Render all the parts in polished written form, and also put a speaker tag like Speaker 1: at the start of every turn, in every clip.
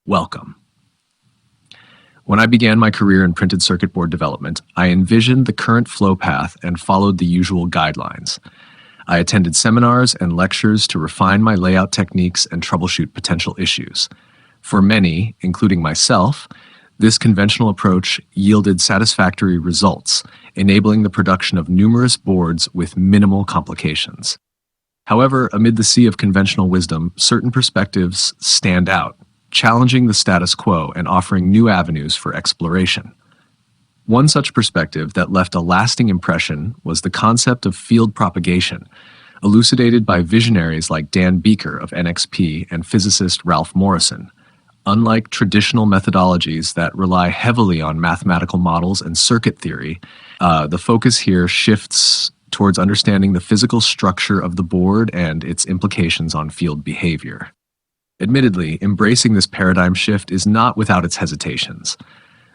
Speaker 1: Welcome. When I began my career in printed circuit board development, I envisioned the current flow path and followed the usual guidelines. I attended seminars and lectures to refine my layout techniques and troubleshoot potential issues. For many, including myself, this conventional approach yielded satisfactory results, enabling the production of numerous boards with minimal complications. However, amid the sea of conventional wisdom, certain perspectives stand out, challenging the status quo and offering new avenues for exploration. One such perspective that left a lasting impression was the concept of field propagation, elucidated by visionaries like Dan Beeker of NXP and physicist Ralph Morrison. Unlike traditional methodologies that rely heavily on mathematical models and circuit theory, the focus here shifts towards understanding the physical structure of the board and its implications on field behavior. Admittedly, embracing this paradigm shift is not without its hesitations.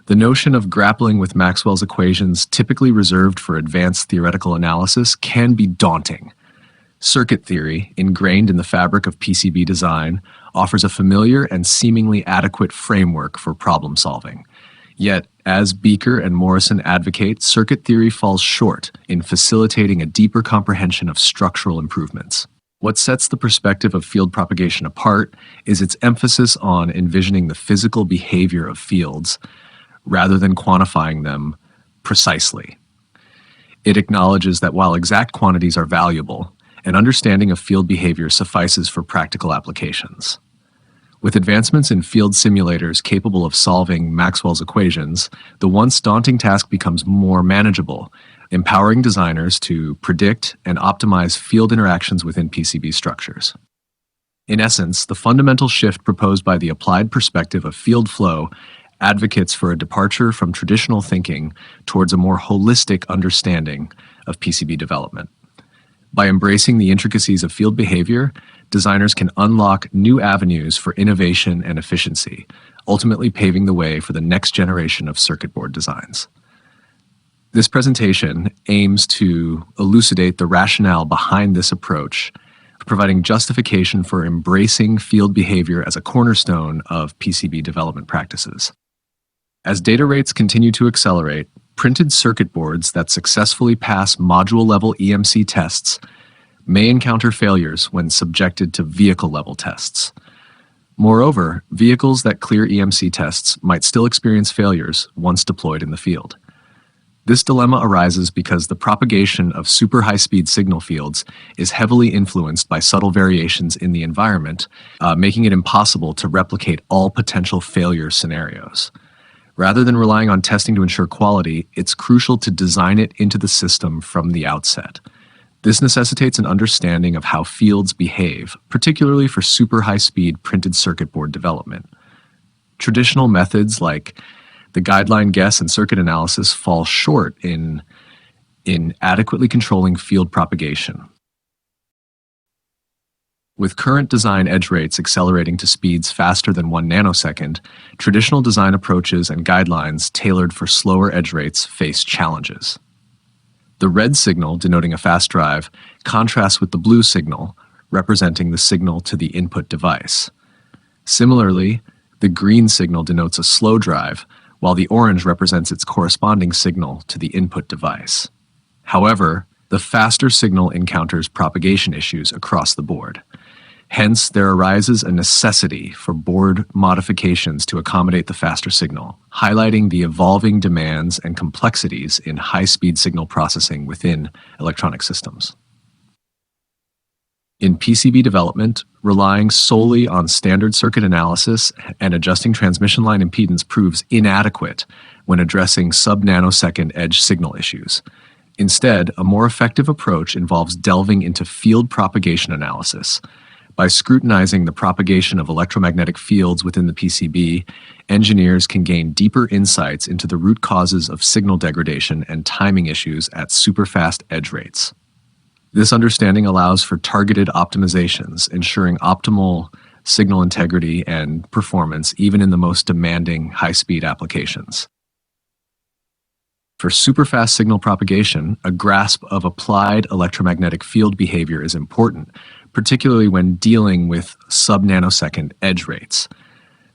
Speaker 1: The notion of grappling with Maxwell's equations, typically reserved for advanced theoretical analysis, can be daunting. Circuit theory, ingrained in the fabric of PCB design, offers a familiar and seemingly adequate framework for problem solving. Yet, as Beeker and Morrison advocate, circuit theory falls short in facilitating a deeper comprehension of structural improvements. What sets the perspective of field propagation apart is its emphasis on envisioning the physical behavior of fields rather than quantifying them precisely. It acknowledges that while exact quantities are valuable, an understanding of field behavior suffices for practical applications. With advancements in field simulators capable of solving Maxwell's equations, the once daunting task becomes more manageable, empowering designers to predict and optimize field interactions within PCB structures. In essence, the fundamental shift proposed by the applied perspective of field flow advocates for a departure from traditional thinking towards a more holistic understanding of PCB development. By embracing the intricacies of field behavior, designers can unlock new avenues for innovation and efficiency, ultimately paving the way for the next generation of circuit board designs. This presentation aims to elucidate the rationale behind this approach, providing justification for embracing field behavior as a cornerstone of PCB development practices. As data rates continue to accelerate, printed circuit boards that successfully pass module-level EMC tests may encounter failures when subjected to vehicle-level tests. Moreover, vehicles that clear EMC tests might still experience failures once deployed in the field. This dilemma arises because the propagation of super high-speed signal fields is heavily influenced by subtle variations in the environment, making it impossible to replicate all potential failure scenarios. Rather than relying on testing to ensure quality, it's crucial to design it into the system from the outset. This necessitates an understanding of how fields behave, particularly for super high-speed printed circuit board development. Traditional methods like the guideline guess and circuit analysis fall short in adequately controlling field propagation. With current design edge rates accelerating to speeds faster than 1 nanosecond, traditional design approaches and guidelines tailored for slower edge rates face challenges. The red signal, denoting a fast drive, contrasts with the blue signal, representing the signal to the input device. Similarly, the green signal denotes a slow drive, while the orange represents its corresponding signal to the input device. However, the faster signal encounters propagation issues across the board. Hence, there arises a necessity for board modifications to accommodate the faster signal, highlighting the evolving demands and complexities in high-speed signal processing within electronic systems. In PCB development, relying solely on standard circuit analysis and adjusting transmission line impedance proves inadequate when addressing sub-nanosecond edge signal issues. Instead, a more effective approach involves delving into field propagation analysis. By scrutinizing the propagation of electromagnetic fields within the PCB, engineers can gain deeper insights into the root causes of signal degradation and timing issues at superfast edge rates. This understanding allows for targeted optimizations, ensuring optimal signal integrity and performance even in the most demanding high-speed applications. For superfast signal propagation, a grasp of applied electromagnetic field behavior is important, particularly when dealing with sub-nanosecond edge rates.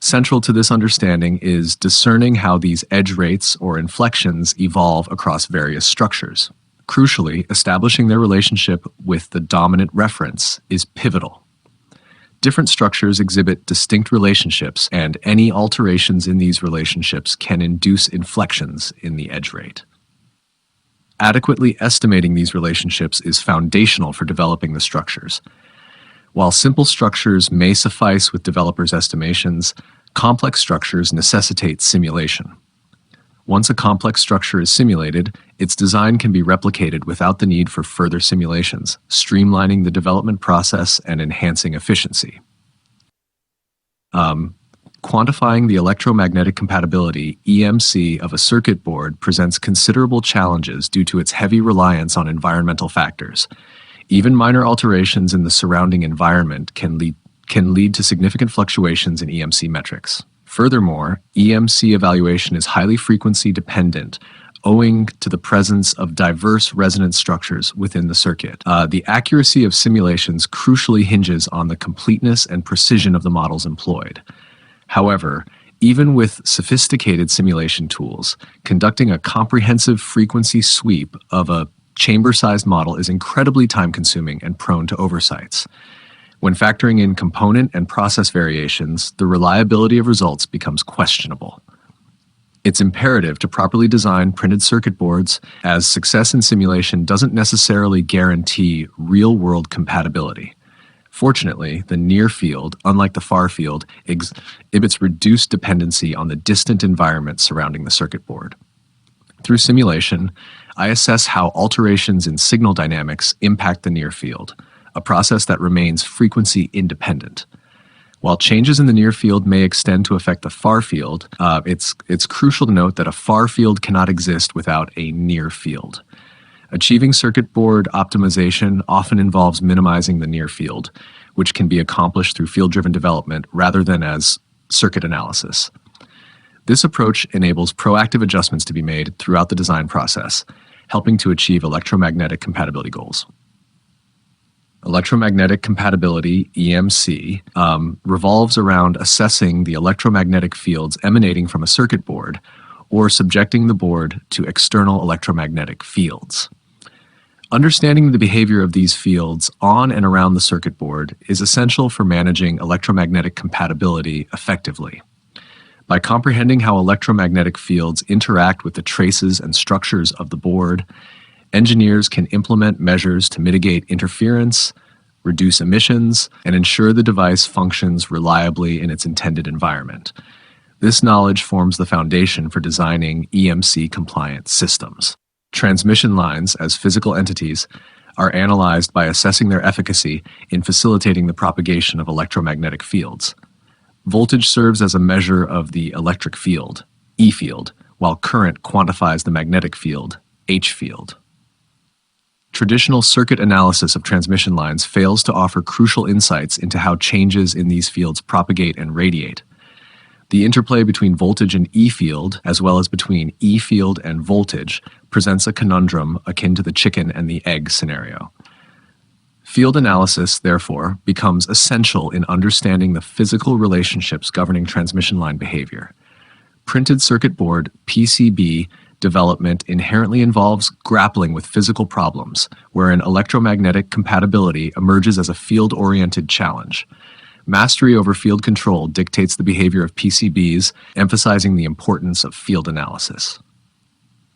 Speaker 1: Central to this understanding is discerning how these edge rates or inflections evolve across various structures. Crucially, establishing their relationship with the dominant reference is pivotal. Different structures exhibit distinct relationships, and any alterations in these relationships can induce inflections in the edge rate. Adequately estimating these relationships is foundational for developing the structures. While simple structures may suffice with developers' estimations, complex structures necessitate simulation. Once a complex structure is simulated, its design can be replicated without the need for further simulations, streamlining the development process and enhancing efficiency. Quantifying the electromagnetic compatibility (EMC) of a circuit board presents considerable challenges due to its heavy reliance on environmental factors. Even minor alterations in the surrounding environment can lead to significant fluctuations in EMC metrics. Furthermore, EMC evaluation is highly frequency dependent, owing to the presence of diverse resonance structures within the circuit. The accuracy of simulations crucially hinges on the completeness and precision of the models employed. However, even with sophisticated simulation tools, conducting a comprehensive frequency sweep of a chamber-sized model is incredibly time-consuming and prone to oversights. When factoring in component and process variations, the reliability of results becomes questionable. It's imperative to properly design printed circuit boards, as success in simulation doesn't necessarily guarantee real-world compatibility. Fortunately, the near field, unlike the far field, exhibits reduced dependency on the distant environment surrounding the circuit board. Through simulation, I assess how alterations in signal dynamics impact the near field, a process that remains frequency independent. While changes in the near field may extend to affect the far field, it's crucial to note that a far field cannot exist without a near field. Achieving circuit board optimization often involves minimizing the near field, which can be accomplished through field-driven development rather than as circuit analysis. This approach enables proactive adjustments to be made throughout the design process, helping to achieve electromagnetic compatibility goals. Electromagnetic compatibility, EMC, revolves around assessing the electromagnetic fields emanating from a circuit board or subjecting the board to external electromagnetic fields. Understanding the behavior of these fields on and around the circuit board is essential for managing electromagnetic compatibility effectively. By comprehending how electromagnetic fields interact with the traces and structures of the board, engineers can implement measures to mitigate interference, reduce emissions, and ensure the device functions reliably in its intended environment. This knowledge forms the foundation for designing EMC-compliant systems. Transmission lines, as physical entities, are analyzed by assessing their efficacy in facilitating the propagation of electromagnetic fields. Voltage serves as a measure of the electric field, E field, while current quantifies the magnetic field, H field. Traditional circuit analysis of transmission lines fails to offer crucial insights into how changes in these fields propagate and radiate. The interplay between voltage and E field, as well as between E field and voltage, presents a conundrum akin to the chicken and the egg scenario. Field analysis, therefore, becomes essential in understanding the physical relationships governing transmission line behavior. Printed circuit board, PCB, development inherently involves grappling with physical problems, wherein electromagnetic compatibility emerges as a field-oriented challenge. Mastery over field control dictates the behavior of PCBs, emphasizing the importance of field analysis.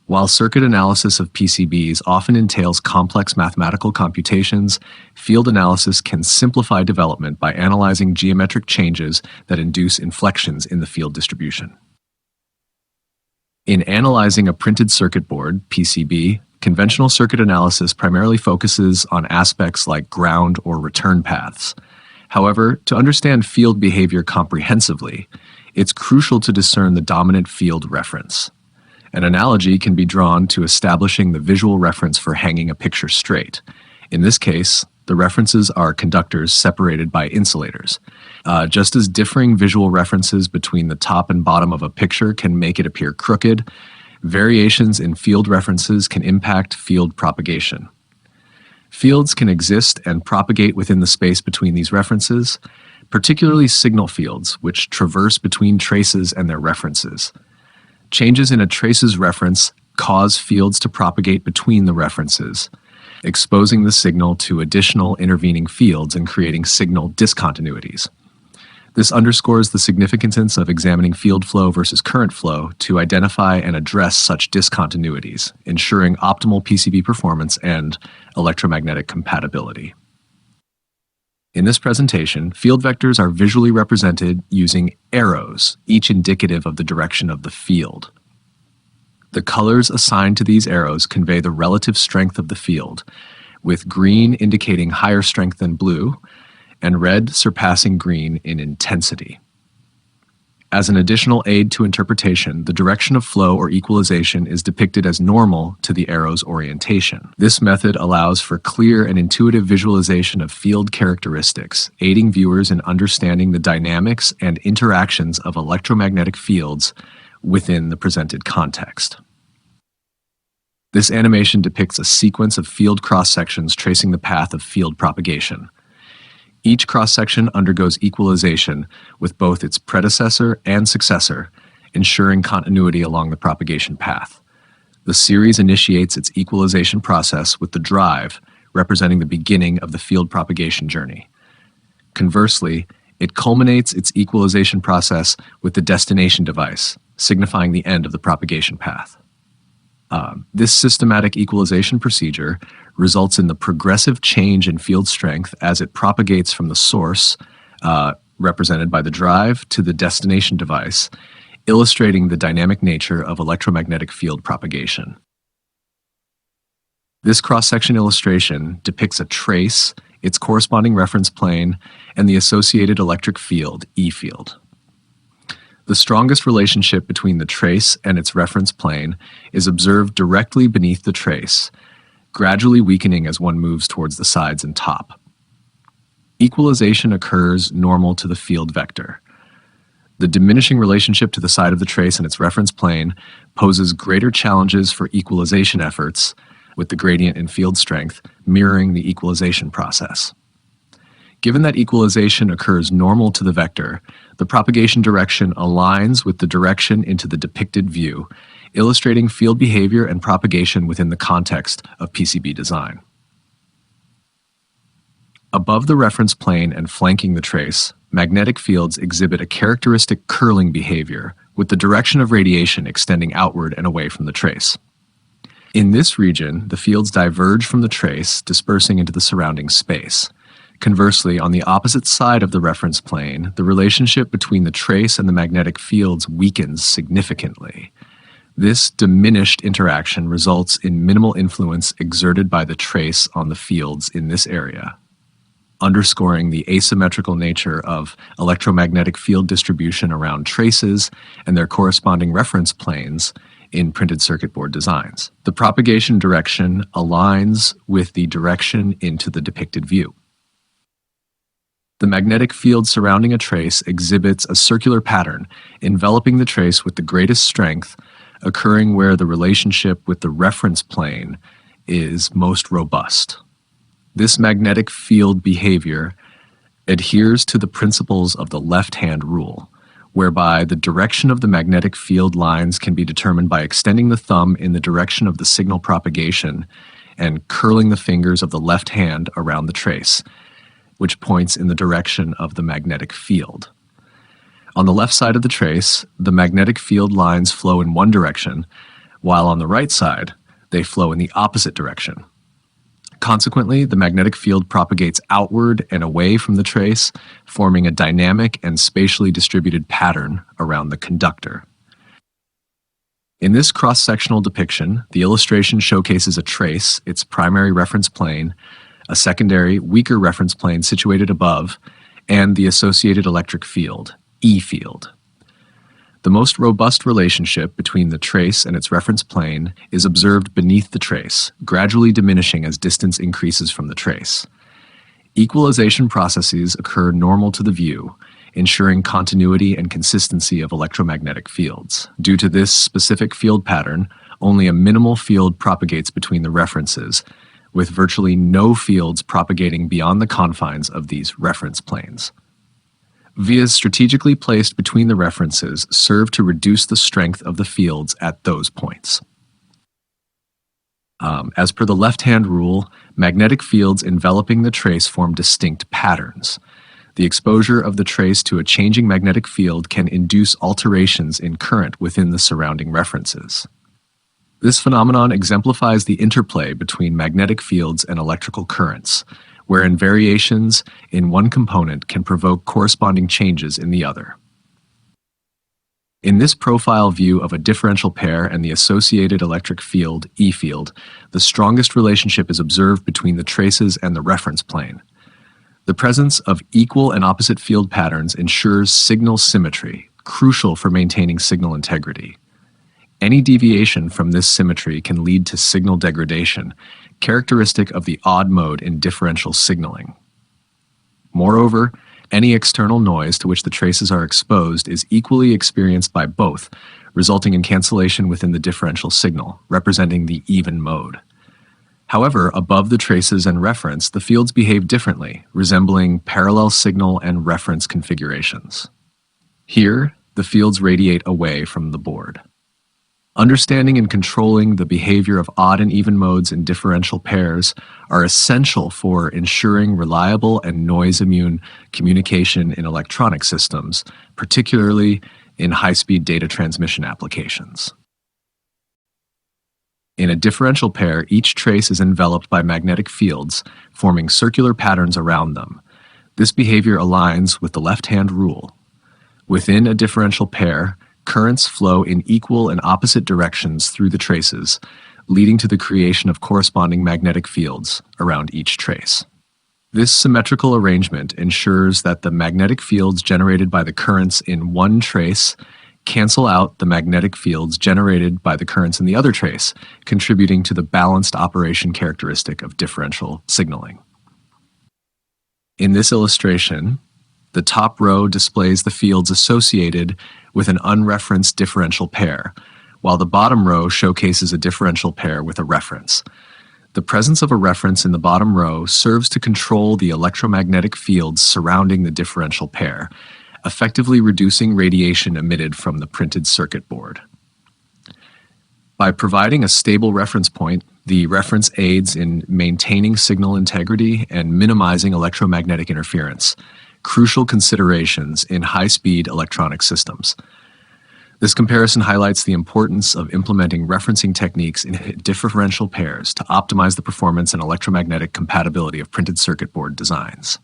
Speaker 1: While circuit analysis of PCBs often entails complex mathematical computations, field analysis can simplify development by analyzing geometric changes that induce inflections in the field distribution. In analyzing a printed circuit board, PCB, conventional circuit analysis primarily focuses on aspects like ground or return paths. However, to understand field behavior comprehensively, it's crucial to discern the dominant field reference. An analogy can be drawn to establishing the visual reference for hanging a picture straight. In this case, the references are conductors separated by insulators. Just as differing visual references between the top and bottom of a picture can make it appear crooked, variations in field references can impact field propagation. Fields can exist and propagate within the space between these references, particularly signal fields, which traverse between traces and their references. Changes in a trace's reference cause fields to propagate between the references, exposing the signal to additional intervening fields and creating signal discontinuities. This underscores the significance of examining field flow versus current flow to identify and address such discontinuities, ensuring optimal PCB performance and electromagnetic compatibility. In this presentation, field vectors are visually represented using arrows, each indicative of the direction of the field. The colors assigned to these arrows convey the relative strength of the field, with green indicating higher strength than blue, and red surpassing green in intensity. As an additional aid to interpretation, the direction of flow or equalization is depicted as normal to the arrow's orientation. This method allows for clear and intuitive visualization of field characteristics, aiding viewers in understanding the dynamics and interactions of electromagnetic fields within the presented context. This animation depicts a sequence of field cross-sections tracing the path of field propagation. Each cross-section undergoes equalization with both its predecessor and successor, ensuring continuity along the propagation path. The series initiates its equalization process with the drive, representing the beginning of the field propagation journey. Conversely, it culminates its equalization process with the destination device, signifying the end of the propagation path. This systematic equalization procedure results in the progressive change in field strength as it propagates from the source, represented by the drive, to the destination device, illustrating the dynamic nature of electromagnetic field propagation. This cross-section illustration depicts a trace, its corresponding reference plane, and the associated electric field, E field. The strongest relationship between the trace and its reference plane is observed directly beneath the trace, gradually weakening as one moves towards the sides and top. Equalization occurs normal to the field vector. The diminishing relationship to the side of the trace and its reference plane poses greater challenges for equalization efforts, with the gradient in field strength mirroring the equalization process. Given that equalization occurs normal to the vector, the propagation direction aligns with the direction into the depicted view, illustrating field behavior and propagation within the context of PCB design. Above the reference plane and flanking the trace, magnetic fields exhibit a characteristic curling behavior, with the direction of radiation extending outward and away from the trace. In this region, the fields diverge from the trace, dispersing into the surrounding space. Conversely, on the opposite side of the reference plane, the relationship between the trace and the magnetic fields weakens significantly. This diminished interaction results in minimal influence exerted by the trace on the fields in this area, underscoring the asymmetrical nature of electromagnetic field distribution around traces and their corresponding reference planes in printed circuit board designs. The propagation direction aligns with the direction into the depicted view. The magnetic field surrounding a trace exhibits a circular pattern, enveloping the trace with the greatest strength, occurring where the relationship with the reference plane is most robust. This magnetic field behavior adheres to the principles of the left-hand rule, whereby the direction of the magnetic field lines can be determined by extending the thumb in the direction of the signal propagation and curling the fingers of the left hand around the trace, which points in the direction of the magnetic field. On the left side of the trace, the magnetic field lines flow in one direction, while on the right side, they flow in the opposite direction. Consequently, the magnetic field propagates outward and away from the trace, forming a dynamic and spatially distributed pattern around the conductor. In this cross-sectional depiction, the illustration showcases a trace, its primary reference plane, a secondary, weaker reference plane situated above, and the associated electric field, E field. The most robust relationship between the trace and its reference plane is observed beneath the trace, gradually diminishing as distance increases from the trace. Equalization processes occur normal to the view, ensuring continuity and consistency of electromagnetic fields. Due to this specific field pattern, only a minimal field propagates between the references, with virtually no fields propagating beyond the confines of these reference planes. Vias strategically placed between the references serve to reduce the strength of the fields at those points. As per the left-hand rule, magnetic fields enveloping the trace form distinct patterns. The exposure of the trace to a changing magnetic field can induce alterations in current within the surrounding references. This phenomenon exemplifies the interplay between magnetic fields and electrical currents, wherein variations in one component can provoke corresponding changes in the other. In this profile view of a differential pair and the associated electric field, E field, the strongest relationship is observed between the traces and the reference plane. The presence of equal and opposite field patterns ensures signal symmetry, crucial for maintaining signal integrity. Any deviation from this symmetry can lead to signal degradation, characteristic of the odd mode in differential signaling. Moreover, any external noise to which the traces are exposed is equally experienced by both, resulting in cancellation within the differential signal, representing the even mode. However, above the traces and reference, the fields behave differently, resembling parallel signal and reference configurations. Here, the fields radiate away from the board. Understanding and controlling the behavior of odd and even modes in differential pairs are essential for ensuring reliable and noise-immune communication in electronic systems, particularly in high-speed data transmission applications. In a differential pair, each trace is enveloped by magnetic fields, forming circular patterns around them. This behavior aligns with the left-hand rule. Within a differential pair, currents flow in equal and opposite directions through the traces, leading to the creation of corresponding magnetic fields around each trace. This symmetrical arrangement ensures that the magnetic fields generated by the currents in one trace cancel out the magnetic fields generated by the currents in the other trace, contributing to the balanced operation characteristic of differential signaling. In this illustration, the top row displays the fields associated with an unreferenced differential pair, while the bottom row showcases a differential pair with a reference. The presence of a reference in the bottom row serves to control the electromagnetic fields surrounding the differential pair, effectively reducing radiation emitted from the printed circuit board. By providing a stable reference point, the reference aids in maintaining signal integrity and minimizing electromagnetic interference, crucial considerations in high-speed electronic systems. This comparison highlights the importance of implementing referencing techniques in differential pairs to optimize the performance and electromagnetic compatibility of printed circuit board designs.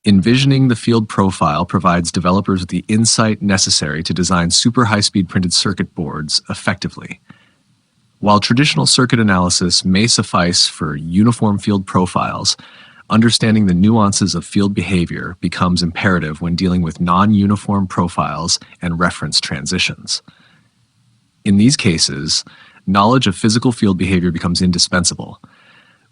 Speaker 1: Envisioning the field profile provides developers with the insight necessary to design super high-speed printed circuit boards effectively. While traditional circuit analysis may suffice for uniform field profiles, understanding the nuances of field behavior becomes imperative when dealing with non-uniform profiles and reference transitions. In these cases, knowledge of physical field behavior becomes indispensable.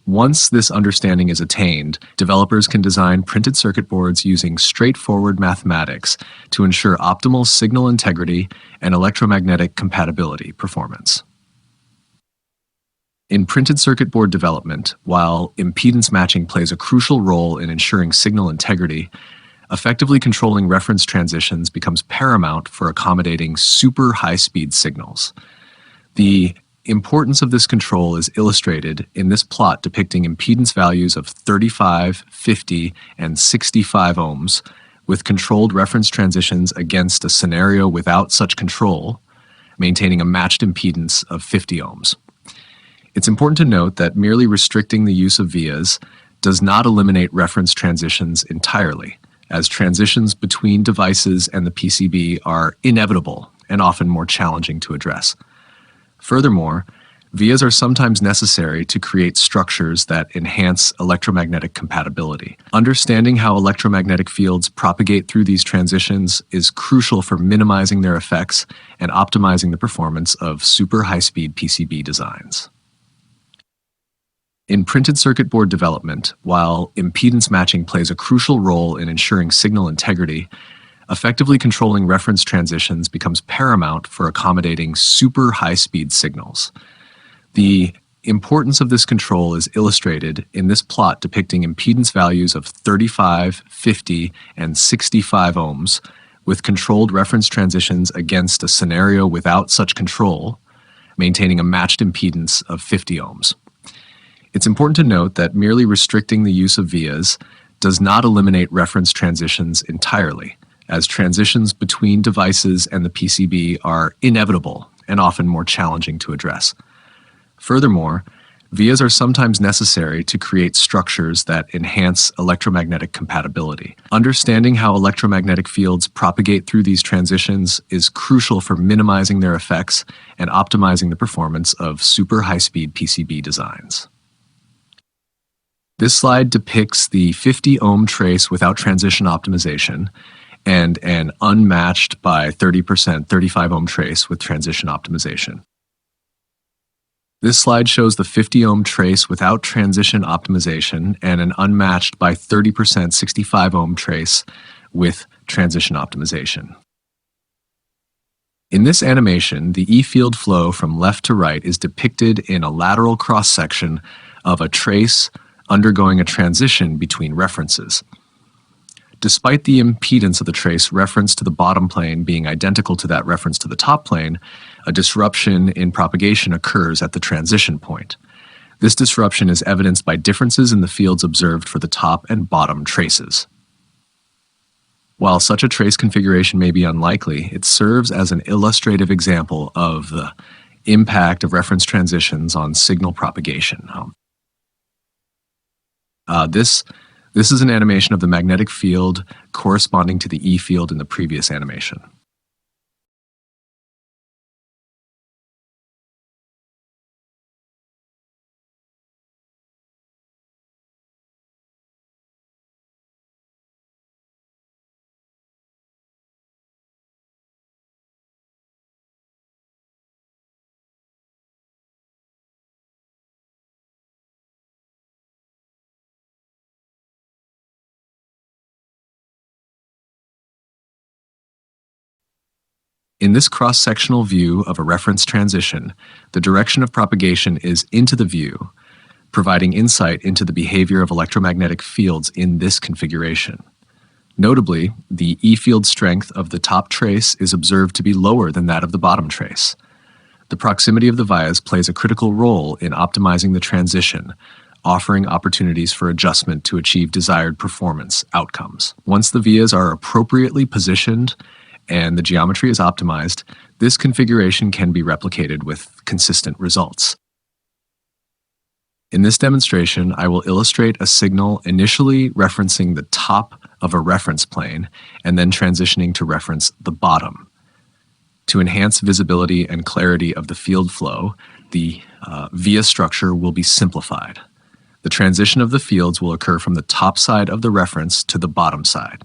Speaker 1: Once this understanding is attained, developers can design printed circuit boards using straightforward mathematics to ensure optimal signal integrity and electromagnetic compatibility performance. In printed circuit board development, while impedance matching plays a crucial role in ensuring signal integrity, effectively controlling reference transitions becomes paramount for accommodating super high-speed signals. The importance of this control is illustrated in this plot depicting impedance values of 35, 50, and 65 ohms, with controlled reference transitions against a scenario without such control, maintaining a matched impedance of 50 ohms. It's important to note that merely restricting the use of vias does not eliminate reference transitions entirely, as transitions between devices and the PCB are inevitable and often more challenging to address. Furthermore, vias are sometimes necessary to create structures that enhance electromagnetic compatibility. Understanding how electromagnetic fields propagate through these transitions is crucial for minimizing their effects and optimizing the performance of super high-speed PCB designs. In printed circuit board development, while impedance matching plays a crucial role in ensuring signal integrity, effectively controlling reference transitions becomes paramount for accommodating super high-speed signals. The importance of this control is illustrated in this plot depicting impedance values of 35, 50, and 65 ohms with controlled reference transitions against a scenario without such control, maintaining a matched impedance of 50 ohms. It's important to note that merely restricting the use of vias does not eliminate reference transitions entirely, as transitions between devices and the PCB are inevitable and often more challenging to address. Furthermore, vias are sometimes necessary to create structures that enhance electromagnetic compatibility. Understanding how electromagnetic fields propagate through these transitions is crucial for minimizing their effects and optimizing the performance of super high-speed PCB designs. This slide depicts the 50 ohm trace without transition optimization and an unmatched by 30% 35 ohm trace with transition optimization. This slide shows the 50 ohm trace without transition optimization and an unmatched by 30% 65 ohm trace with transition optimization. In this animation, the E-field flow from left to right is depicted in a lateral cross-section of a trace undergoing a transition between references. Despite the impedance of the trace reference to the bottom plane being identical to that reference to the top plane, a disruption in propagation occurs at the transition point. This disruption is evidenced by differences in the fields observed for the top and bottom traces. While such a trace configuration may be unlikely, it serves as an illustrative example of the impact of reference transitions on signal propagation. This is an animation of the magnetic field corresponding to the E field in the previous animation. In this cross-sectional view of a reference transition, the direction of propagation is into the view, providing insight into the behavior of electromagnetic fields in this configuration. Notably, the E-field strength of the top trace is observed to be lower than that of the bottom trace. The proximity of the vias plays a critical role in optimizing the transition, offering opportunities for adjustment to achieve desired performance outcomes. Once the vias are appropriately positioned and the geometry is optimized, this configuration can be replicated with consistent results. In this demonstration, I will illustrate a signal initially referencing the top of a reference plane and then transitioning to reference the bottom. To enhance visibility and clarity of the field flow, the via structure will be simplified. The transition of the fields will occur from the top side of the reference to the bottom side.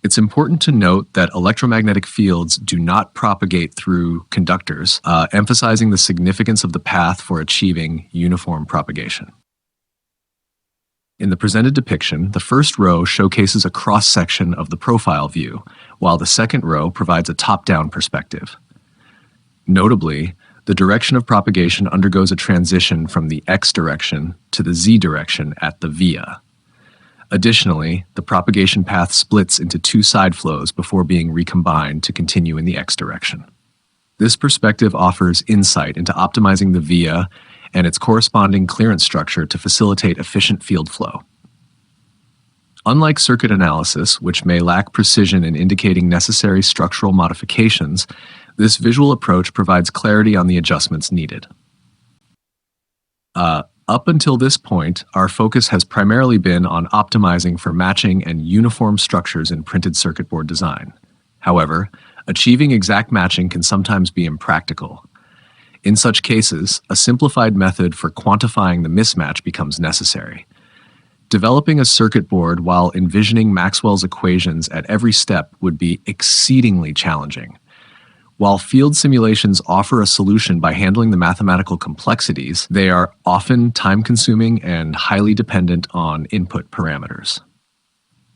Speaker 1: It's important to note that electromagnetic fields do not propagate through conductors, emphasizing the significance of the path for achieving uniform propagation. In the presented depiction, the first row showcases a cross-section of the profile view, while the second row provides a top-down perspective. Notably, the direction of propagation undergoes a transition from the X direction to the Z direction at the via. Additionally, the propagation path splits into two side flows before being recombined to continue in the X direction. This perspective offers insight into optimizing the via and its corresponding clearance structure to facilitate efficient field flow. Unlike circuit analysis, which may lack precision in indicating necessary structural modifications, this visual approach provides clarity on the adjustments needed. Up until this point, our focus has primarily been on optimizing for matching and uniform structures in printed circuit board design. However, achieving exact matching can sometimes be impractical. In such cases, a simplified method for quantifying the mismatch becomes necessary. Developing a circuit board while envisioning Maxwell's equations at every step would be exceedingly challenging. While field simulations offer a solution by handling the mathematical complexities, they are often time-consuming and highly dependent on input parameters.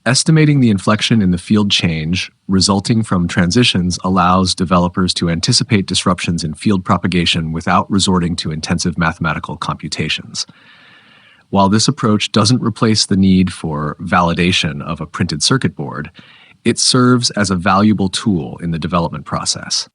Speaker 1: Estimating the inflection in the field change resulting from transitions allows developers to anticipate disruptions in field propagation without resorting to intensive mathematical computations. While this approach doesn't replace the need for validation of a printed circuit board, it serves as a valuable tool in the development process.